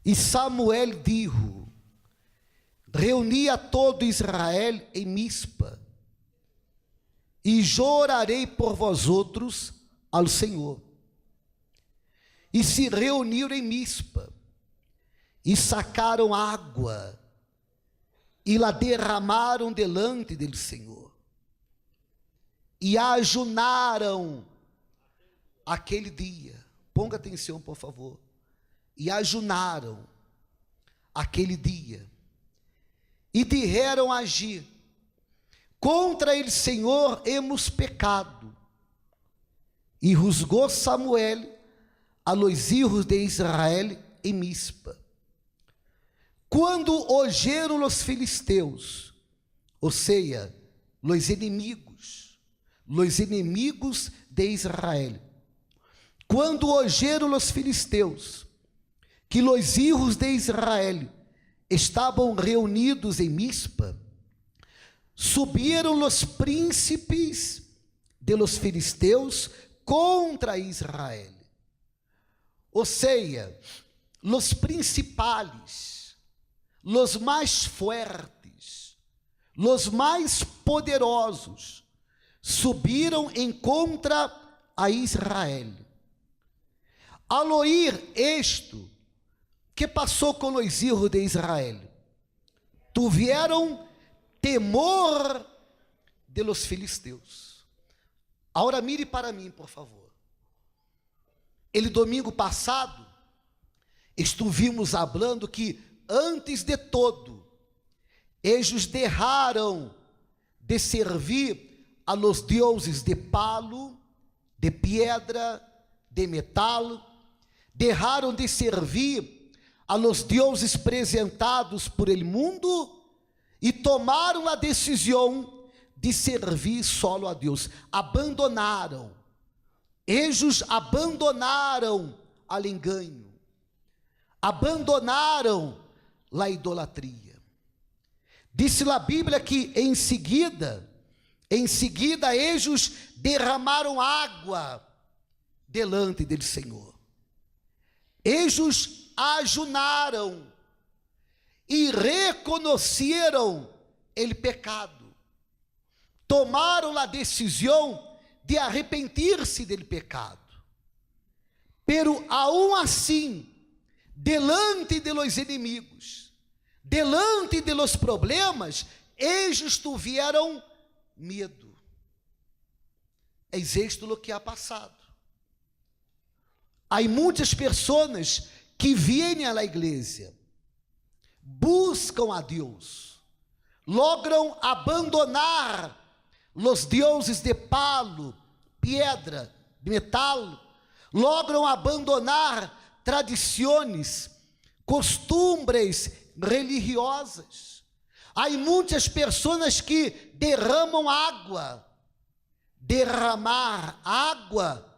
E Samuel dijo: reuni a todo Israel em Mispa, e orarei por vós outros ao Senhor. E se reuniram em Mispa, e sacaram água, e la derramaram delante do Senhor, e ajunaram aquele dia. Ponga atenção, por favor. E ajunaram aquele dia, e disseram agir: contra ele, Senhor, hemos pecado. E juzgou Samuel a los hijos de Israel em Mispa. Quando oyeron os filisteus, ou seja, os inimigos de Israel, quando oyeron os filisteus que os hijos de Israel estavam reunidos em Mispa, subiram os príncipes de los filisteus contra Israel. Ou seja, os principais, os mais fuertes, os mais poderosos, subiram em contra a Israel. Al oír esto, que passou com os hijos de Israel? Tuvieron temor de los filisteus. Agora mire para mim, por favor. El domingo passado, estuvimos falando que antes de todo, eles deixaram de servir a los deuses de palo, de piedra, de metal, deixaram de servir a los deuses apresentados por el mundo e tomaram a decisão de servir solo a Deus. Abandonaram. Eles abandonaram al engano. Abandonaram a idolatria. Disse a Bíblia que em seguida eles derramaram água delante do Senhor. Eles ajunaram e reconheceram o pecado. Tomaram a decisão de arrepender-se do pecado. Pero aún assim, delante de los inimigos, delante de los problemas, eles tiveram medo. Es esto o que ha passado. Há muitas pessoas que vêm à igreja, buscam a Deus, logram abandonar os deuses de palo, piedra, metal, logram abandonar tradições, costumbres religiosas. Há muitas pessoas que derramam água. Derramar água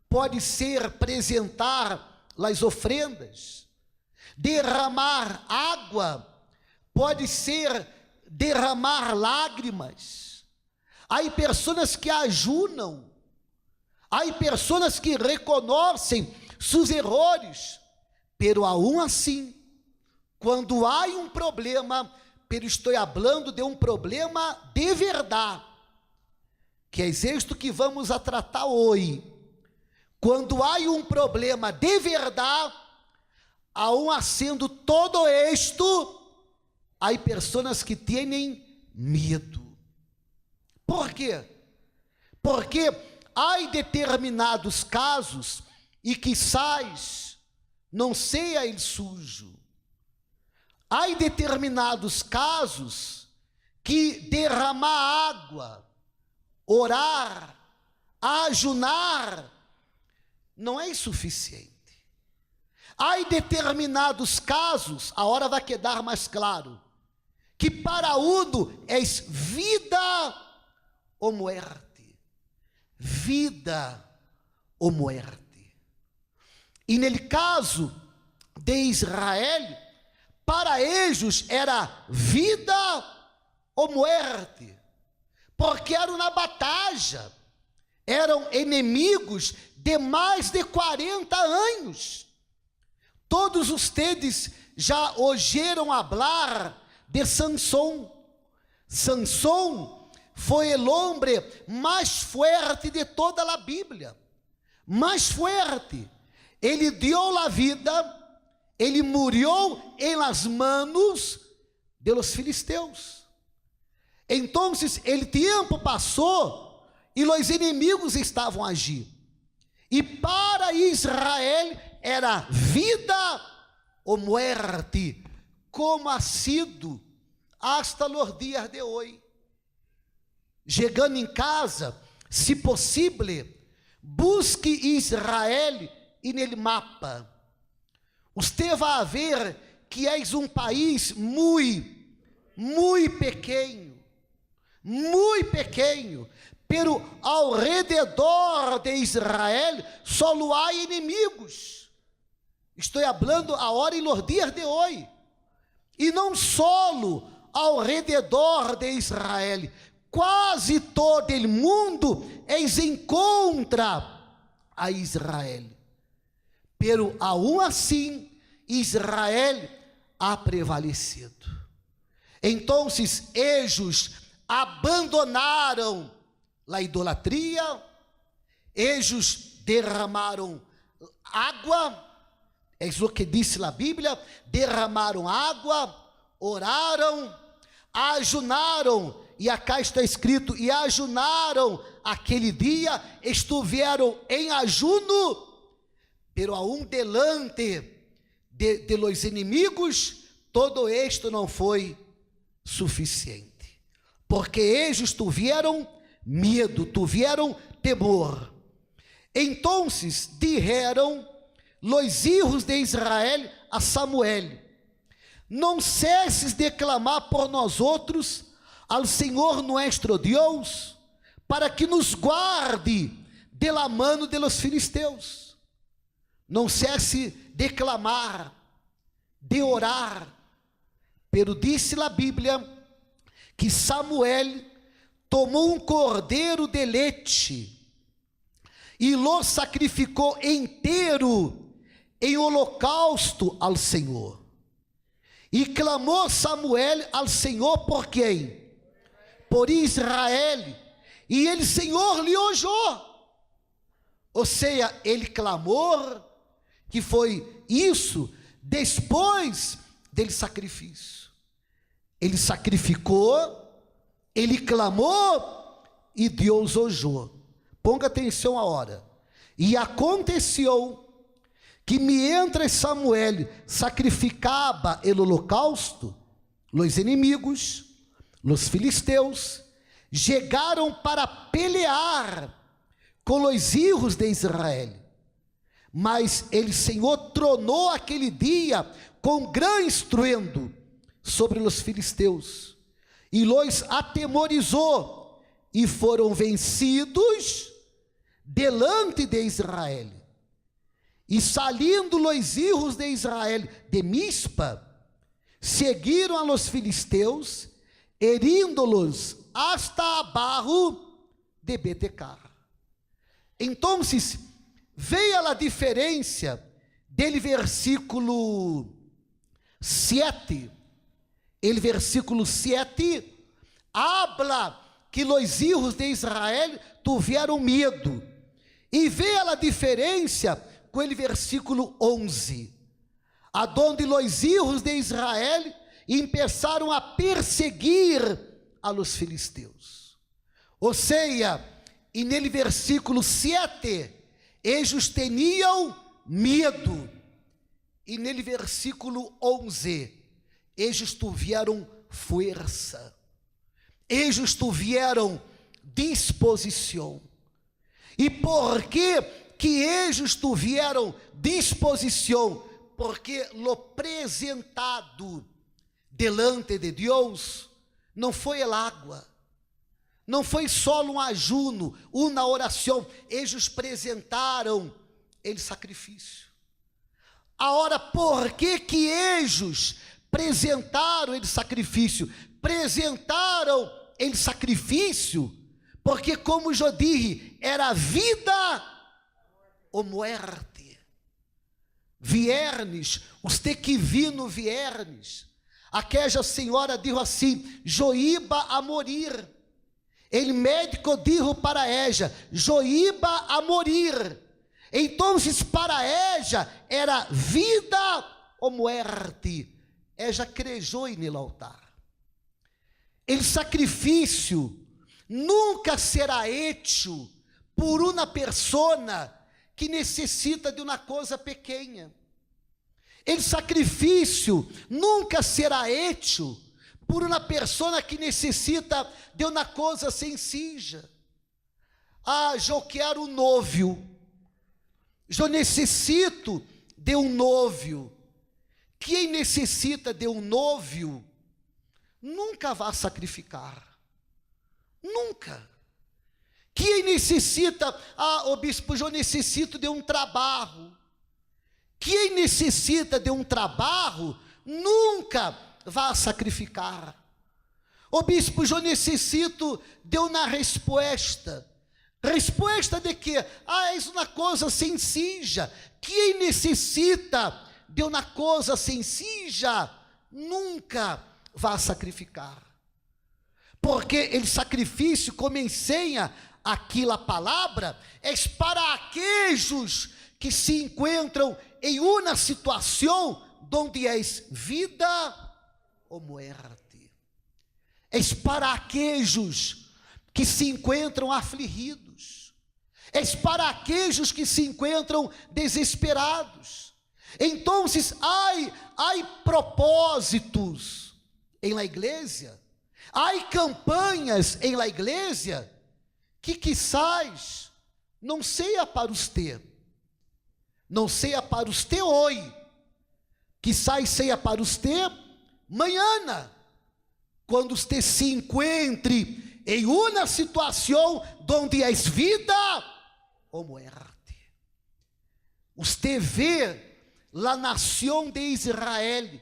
pode ser apresentar as ofrendas. Derramar água pode ser derramar lágrimas. Há pessoas que ajunam. Há pessoas que reconhecem seus erros. Pero aún assim, quando há um problema, pero estou falando de um problema de verdade, que é isto que vamos a tratar hoje. Quando há um problema de verdade, aún sendo todo isto, há pessoas que têm medo. Por quê? Porque há determinados casos, e quizás não seja ele sujo. Há determinados casos que derramar água, orar, ajunar, não é suficiente. Há determinados casos, a hora vai quedar mais claro, que para uno é vida ou muerte. Vida ou muerte. E no caso de Israel, para eles era vida ou muerte, porque eram na batalha, eram inimigos de mais de 40 anos. Todos ustedes já oyeron hablar de Sansón. Sansón foi el hombre mais fuerte de toda a Bíblia. Mais fuerte. Ele deu a vida, ele murió em las manos de los filisteus. Então, o tempo passou e os inimigos estavam a agir. E para Israel era vida ou muerte, como ha sido hasta los dias de hoje. Chegando em casa, se possível, busque Israel e nele mapa. Você vai ver que és um país muito pequeno, pero ao redor de Israel solo há inimigos. Estou falando agora em los dias de hoje. E não solo ao redor de Israel, quase todo o mundo em contra a Israel. Pero aún assim, Israel ha prevalecido. Então, eles abandonaram a idolatria, eles derramaram água, é o que diz a Bíblia, derramaram água, oraram, ajunaram, e acá está escrito, e ajunaram aquele dia, estiveram em ajuno, pero aún delante de los inimigos, todo esto não foi suficiente, porque eles tiveram medo, tiveram temor. Então dijeron los hijos de Israel a Samuel: não cesses de clamar por nós outros ao Senhor nuestro Deus, para que nos guarde de la mano de los filisteus. Não cesse de clamar, de orar. Pero disse a Bíblia que Samuel tomou um cordeiro de leite e lo sacrificou inteiro em holocausto ao Senhor. E clamou Samuel ao Senhor por quem? Por Israel. E ele, Senhor, lhe oyou. Ou seja, ele clamou, que foi isso depois dele sacrifício. Ele sacrificou, ele clamou e Deus oyou. Ponga atenção agora. E aconteceu que mientras Samuel sacrificava o holocausto, os inimigos, os filisteus, chegaram para pelear com os hijos de Israel. Mas ele, Senhor, tronou aquele dia com grande estruendo sobre os filisteus, e los atemorizou, e foram vencidos delante de Israel. E salindo los hijos de Israel de Mispa, seguiram a los filisteus, herindo-los hasta abajo de Betecar. Então, veja a diferença dele versículo 7. El versículo 7 habla que los hijos de Israel tiveram medo. E veja a diferença com ele versículo 11, aonde os hijos de Israel começaram a perseguir a los filisteus. Ou seja, e nele versículo 7, eles tinham medo. E nele versículo 11, eles tiveram força. Eles tiveram disposição. E por que eles tiveram disposição? Porque lo presentado delante de Deus não foi a água, não foi só um ajuno, uma oração. Eles apresentaram ele sacrifício. Agora, por que eles apresentaram ele sacrifício? Apresentaram ele sacrifício porque, como eu disse, era vida ou morte. viernes, usted que vino viernes. Aquela senhora disse assim, Joiba a morir. El médico dijo para ella, Joiba a morir. Então, para ella era vida ou muerte. Ella creyó no altar. O sacrifício nunca será hecho por uma persona que necessita de uma coisa pequena. O sacrifício nunca será hecho por uma pessoa que necessita de uma coisa sencilla. Eu quero um noivo. Eu necessito de um noivo. Quem necessita de um noivo nunca vai sacrificar. Nunca. Quem necessita, o bispo, eu necessito de um trabalho. Quem necessita de um trabalho nunca vai sacrificar. O bispo, eu necessito de uma resposta. Resposta de quê? É uma coisa sencilla. Quem necessita de uma coisa sencilla nunca vai sacrificar. Porque o sacrifício, como ensina aqui a palavra, é para aqueles que se encontram em uma situação onde é vida ou muerte. É para aqueles que se encontram afligidos. É para aqueles que se encontram desesperados. Então, há propósitos em la igreja, há campanhas em la igreja que quizás não seja para você, não seja para você hoje, quizás seja para você amanhã, quando você se encontre em uma situação onde é vida ou muerte. Você vê a nação de Israel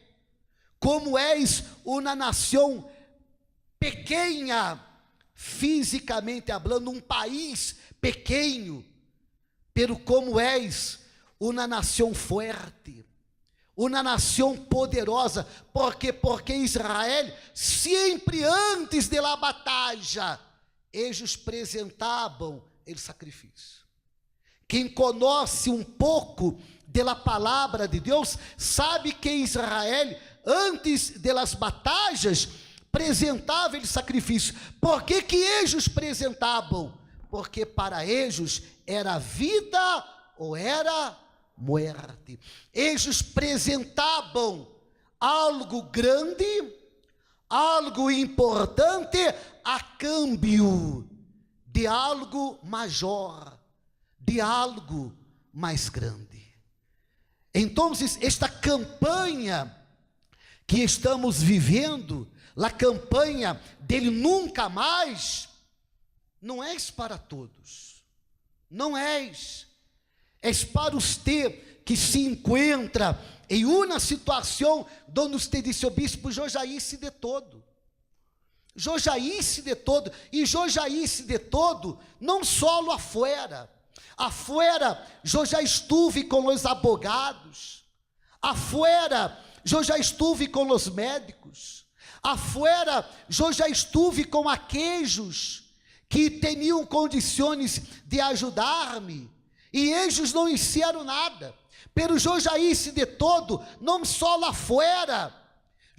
como és uma nação pequena, fisicamente hablando, um país pequeno, pero como és uma nação forte, uma nação poderosa. ¿Por quê? Porque Israel, sempre antes da batalha, eles apresentavam o sacrifício. Quem conhece um pouco da palavra de Deus, sabe que Israel, antes das batalhas, apresentava o sacrifício. Por que eles apresentavam? Porque para eles era vida ou era muerte. Eles apresentavam algo grande, algo importante, a câmbio de algo maior, de algo mais grande. Então, esta campanha que estamos vivendo, a campanha dele nunca mais, não és para todos, não és para você que se encontra em uma situação onde você disse, o bispo, eu já hice de todo, eu já hice de todo, e eu já hice de todo, não só afuera, eu já estive com os abogados, afuera, eu já estive com os médicos, afuera, eu já estive com aqueles que tinham condições de ajudar-me, e eles não hicieron nada, pero eu já hice de todo, não só lá fora,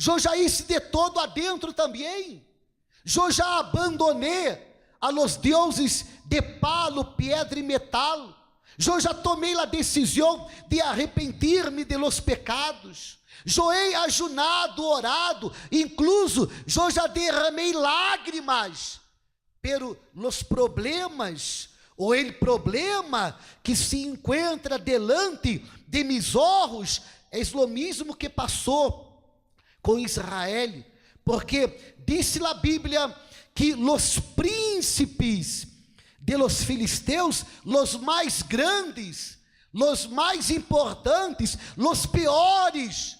eu já hice de todo adentro também, eu já abandonei a los deuses de palo, pedra e metal, eu já tomei a decisão de arrepentir-me de los pecados, eu he ayunado, orado, incluso eu já derramei lágrimas, pero los problemas, ou el problema que se encontra delante de mis ojos, é o mesmo que passou com Israel, porque disse a Bíblia que los príncipes de los filisteus, los mais grandes, los mais importantes, los piores,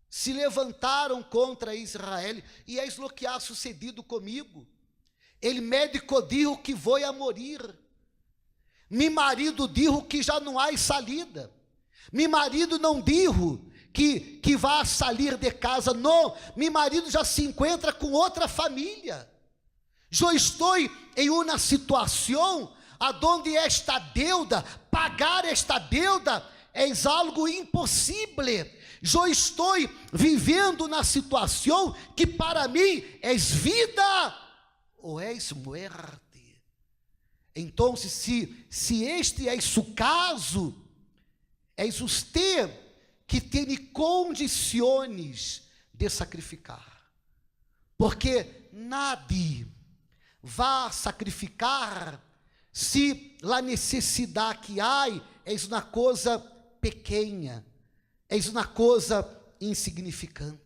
se levantaram contra Israel, e é o que ha sucedido comigo. El médico dijo que vou a morir, meu marido dijo que já não há salida, Mi marido não dijo que vá sair de casa, não, mi marido já se encontra com outra família. Eu estou em uma situação aonde esta deuda, pagar esta deuda, é algo impossível. Eu estou vivendo na situação que para mim é vida ou é muerte. Então, se este é o caso, é você que tem condições de sacrificar, porque nadie vai sacrificar se a necessidade que há é uma coisa pequena, é uma coisa insignificante.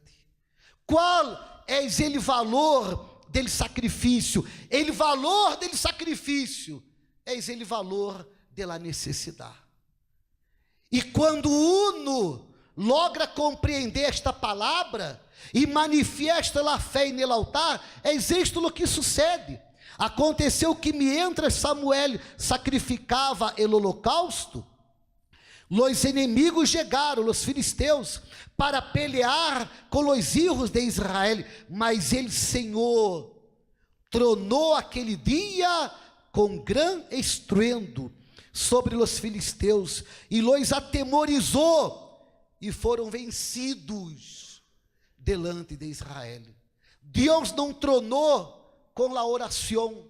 Qual é o valor do sacrifício? O valor do sacrifício é o valor da necessidade. E quando uno logra compreender esta palavra e manifesta a fé no altar, é isto o que sucede. Aconteceu que mientras Samuel sacrificava o holocausto, os inimigos chegaram, os filisteus, para pelear com os filhos de Israel, mas ele, Senhor, tronou aquele dia com grande estruendo sobre os filisteus, e os atemorizou, e foram vencidos delante de Israel. Deus não tronou com a oração,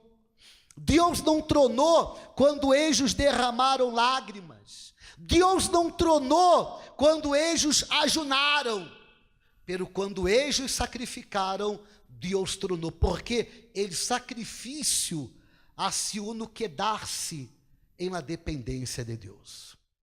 Deus não tronou quando eles derramaram lágrimas, Deus não tronou quando eles ajunaram, pero quando eles sacrificaram, Deus tronou, porque o sacrifício hace uno quedar-se em uma dependência de Deus.